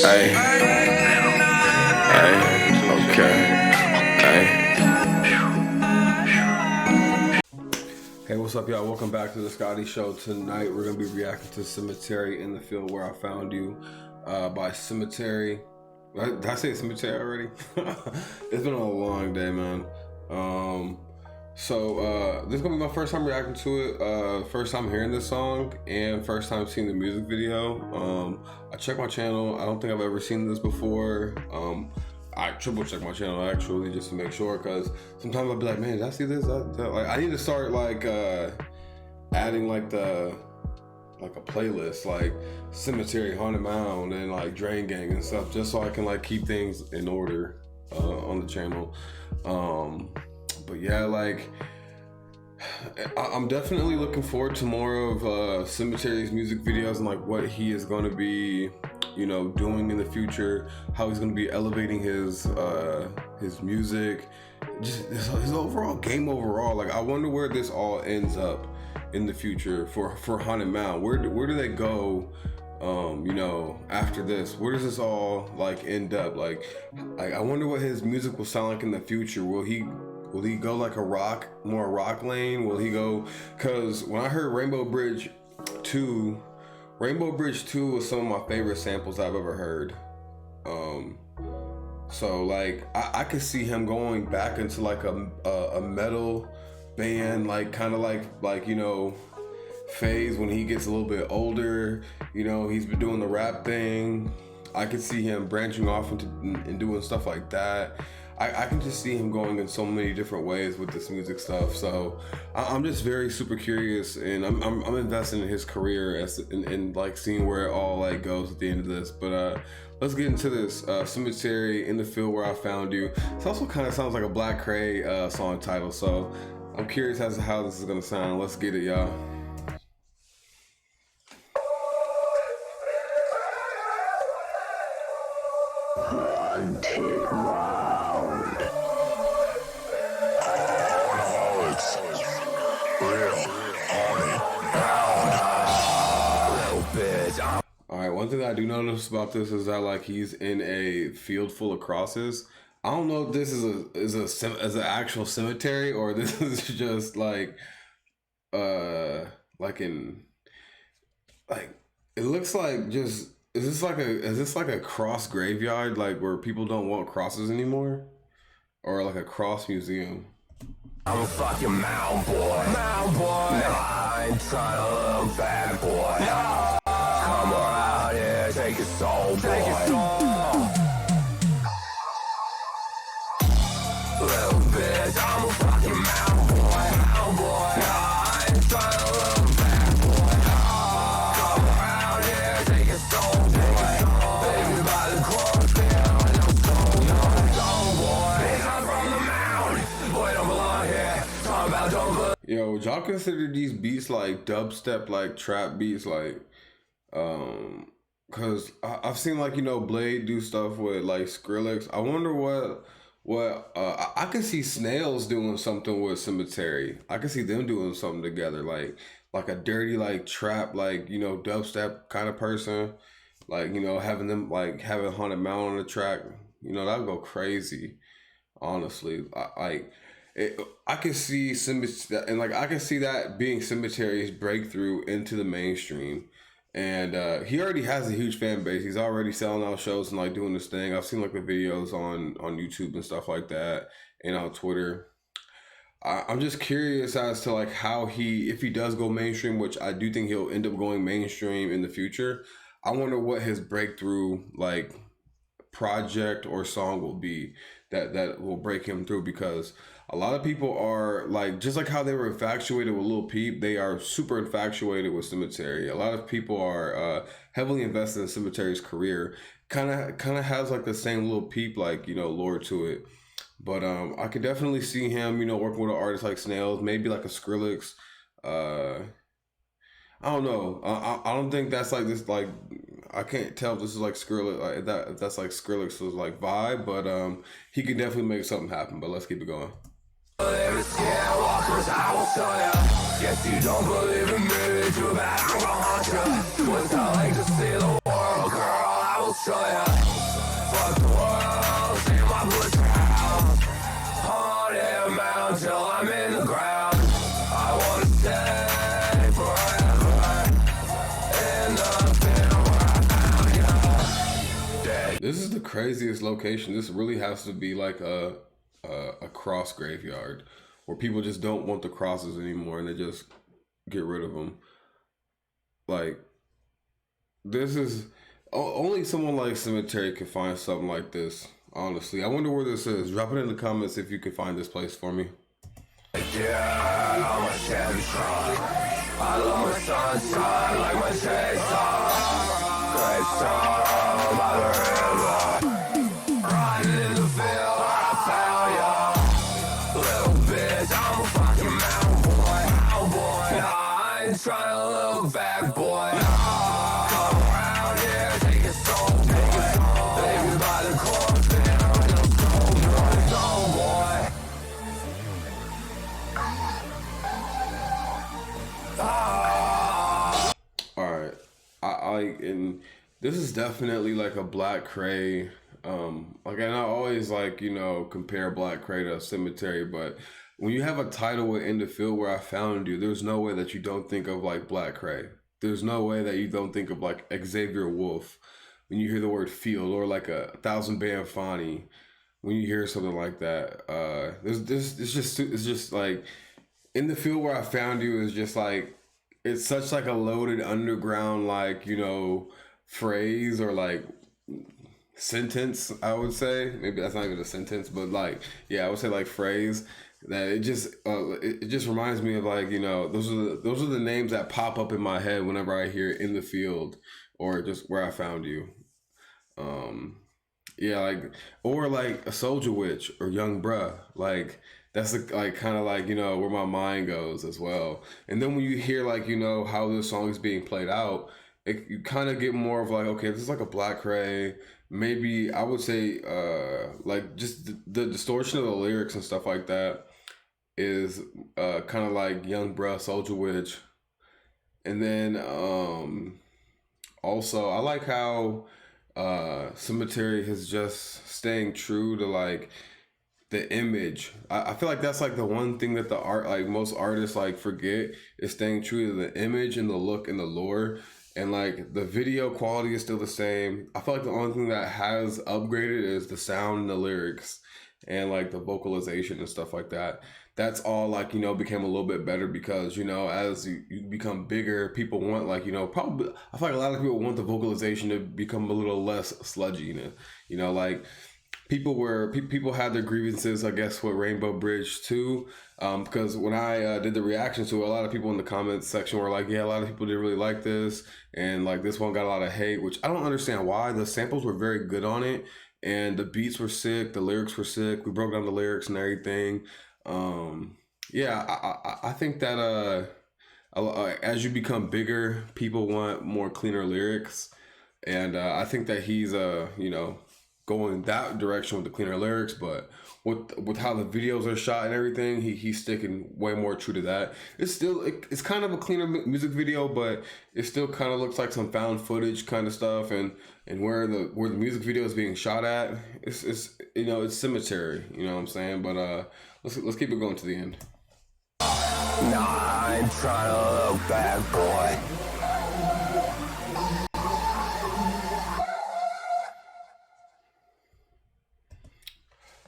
Hey, hey, okay, hey. Hey, what's up, y'all? Welcome back to the Scotty Show. Tonight, we're gonna be reacting to "Semetary in the Field Where I Found You" by Semetary. Did I say Semetary already? It's been a long day, man. This is gonna be my first time reacting to it, first time hearing this song, and first time seeing the music video. I checked my channel. I don't think I've ever seen this before. I triple check my channel actually just to make sure, because sometimes I'll be like, man, did I see this? Like, I need to start adding like a playlist like Cemetery, Haunted Mound, and like Drain Gang and stuff, just so I can like keep things in order on the channel. But yeah, like I'm definitely looking forward to more of Semetary's music videos and like what he is going to be, you know, doing in the future, how he's going to be elevating his music, just his overall game overall. Like, I wonder where this all ends up in the future for Haunted Mound. Where do they go, you know, after this? Where does this all like end up? Like I wonder what his music will sound like in the future. Will he go like more rock lane? Will he go, because when I heard Rainbow Bridge 2 was some of my favorite samples I've ever heard. So like I could see him going back into like a metal band, like kind of like you know, phase when he gets a little bit older. You know, he's been doing the rap thing. I could see him branching off and doing stuff like that. I can just see him going in so many different ways with this music stuff. So I'm just very super curious, and I'm invested in his career and like seeing where it all like goes at the end of this. But let's get into this. Cemetery in the Field Where I Found You. It also kind of sounds like a Black Cray song title. So I'm curious as to how this is gonna sound. Let's get it, y'all. Haunted Mound. Alright, one thing I do notice about this is that like he's in a field full of crosses. I don't know if this is an actual cemetery, or this is just like it looks like just is this like a cross graveyard, like where people don't want crosses anymore, or like a cross museum? I'm a fucking mound boy. Mound boy. No, I ain't trying to look bad, boy. No. Come around here, take your soul, boy. Take your soul. Little bitch, I'm a fucking mound boy. Mound boy. No, I ain't trying to look bad, boy. No. Come around here, take your soul, boy. Baby, by the clothes, feel no soul, no soul, boy. Bitch, I'm from the mound. Boy, don't belong here. Talk about don't belong. Yo, would y'all consider these beats like dubstep, like trap beats, like cause I've seen like, you know, Blade do stuff with like Skrillex. I wonder what I could see Snails doing something with Cemetery. I could see them doing something together, like a dirty like trap, like, you know, dubstep kind of person, like, you know, having them like having Haunted Mound on the track. You know, that would go crazy, honestly. I can see Cemetery, and like I can see that being Cemetary's breakthrough into the mainstream. And he already has a huge fan base. He's already selling out shows and like doing this thing. I've seen like the videos on YouTube and stuff like that, and on Twitter. I'm just curious as to like how if he does go mainstream, which I do think he'll end up going mainstream in the future. I wonder what his breakthrough like project or song will be that will break him through, because a lot of people are like, just like how they were infatuated with Lil Peep, they are super infatuated with Cemetery. A lot of people are heavily invested in Cemetary's career. Kind of has like the same Lil Peep, like, you know, lore to it. But I could definitely see him, you know, working with an artist like Snails, maybe like a Skrillex. I don't know. I don't think that's like this. Like, I can't tell if this is like Skrillex. Like if that's like Skrillex's like vibe. But he could definitely make something happen. But let's keep it going. Guess you don't believe in me, too bad I'm gonna haunt you. What's I like to see the world, girl, I will show ya. Fuck the world, see my butcher house. Haunted mountain till I'm in the ground. I wanna stay forever in the field where I found ya. Dead. This is the craziest location. This really has to be like a cross graveyard where people just don't want the crosses anymore and they just get rid of them. Like, this is only someone like Semetary could find something like this. Honestly, I wonder where this is. Drop it in the comments if you can find this place for me. Yeah, I'm a Chevy truck. I love my sunshine like my chainsaw. Great song by the river. Riding in the field where I found ya. Little bitch, I'm a fucking mountain boy. Mountain boy. Nah, I ain't trying to look back, boy. Come around here, take it slow, boy. Baby by the corpse, man, I'm in a soul, boy. Soul, boy. All right, I like, and this is definitely like a Black Cray. Like, and I always like, you know, compare Black Cray to Semetary, but when you have a title with "In the Field Where I Found You," there's no way that you don't think of like Black Cray. There's no way that you don't think of like Xavier Wolf when you hear the word field, or like a 1,000 Band Fani when you hear something like that. It's just like "In the Field Where I Found You" is just like, it's such like a loaded underground, like, you know, phrase or like sentence, I would say. Maybe that's not even a sentence, but like, yeah, I would say like phrase that it just reminds me of, like, you know, those are the names that pop up in my head whenever I hear "In the Field" or just "Where I Found You." Yeah, like, or like a Soldier Witch or Young Bruh, like that's like kind of like, you know, where my mind goes as well. And then when you hear, like, you know, how this song is being played out, you kind of get more of like, okay, this is like a Black Cray. Maybe I would say like just the distortion of the lyrics and stuff like that is kind of like Young Bruh, Soldier Witch. And then also I like how Semetary is just staying true to like the image. I feel like that's like the one thing that the art, like most artists like forget, is staying true to the image and the look and the lore. And like the video quality is still the same. I feel like the only thing that has upgraded is the sound and the lyrics and like the vocalization and stuff like that. That's all, like, you know, became a little bit better because, you know, as you become bigger, people want, like, you know, probably, I feel like a lot of people want the vocalization to become a little less sludgy, you know, like people had their grievances, I guess, with Rainbow Bridge too, because when I did the reaction to it, a lot of people in the comments section were like, yeah, a lot of people didn't really like this, and like this one got a lot of hate, which I don't understand why. The samples were very good on it, and the beats were sick, the lyrics were sick. We broke down the lyrics and everything. Yeah, I think that as you become bigger, people want more cleaner lyrics, and I think that he's you know, going that direction with the cleaner lyrics, but with how the videos are shot and everything, he's sticking way more true to that. It's still it's kind of a cleaner music video, but it still kind of looks like some found footage kind of stuff, and where the music video is being shot at, it's you know, it's Semetary, you know what I'm saying? But let's keep it going to the end. Nah, I ain't trying to look back, boy.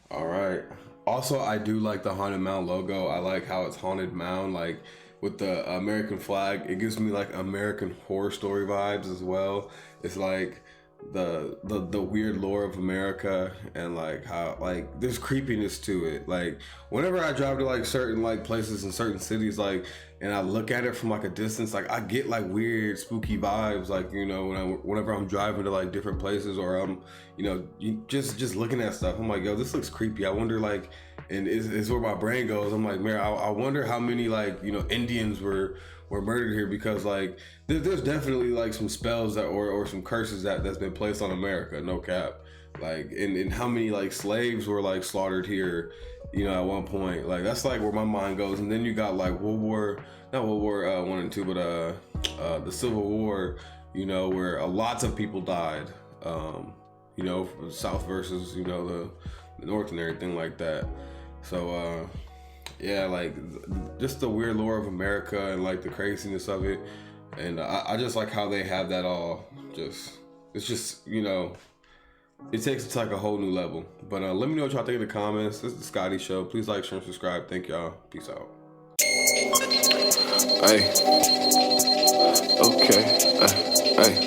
All right. Also, I do like the Haunted Mound logo. I like how it's Haunted Mound, like with the American flag. It gives me like American Horror Story vibes as well. It's like the weird lore of America, and like how like there's creepiness to it. Like whenever I drive to like certain like places in certain cities, like, and I look at it from like a distance, like I get like weird spooky vibes, like, you know, whenever I'm driving to like different places, or I'm, you know, just looking at stuff, I'm like, yo, this looks creepy. I wonder, like, and is where my brain goes. I'm like, man, I wonder how many, like, you know, Indians were murdered here, because like there's definitely like some spells that or some curses that's been placed on America, no cap. Like, and how many like slaves were like slaughtered here, you know, at one point. Like that's like where my mind goes. And then you got like not World War I and II, but the Civil War, you know, where lots of people died. You know, South versus, you know, the North and everything like that. So yeah, like just the weird lore of America and like the craziness of it. And I just like how they have that all it's just, you know, it takes it to like a whole new level. But let me know what y'all think in the comments. This is the Scotty Show. Please like, share, and subscribe. Thank y'all. Peace out. Hey, okay, hey.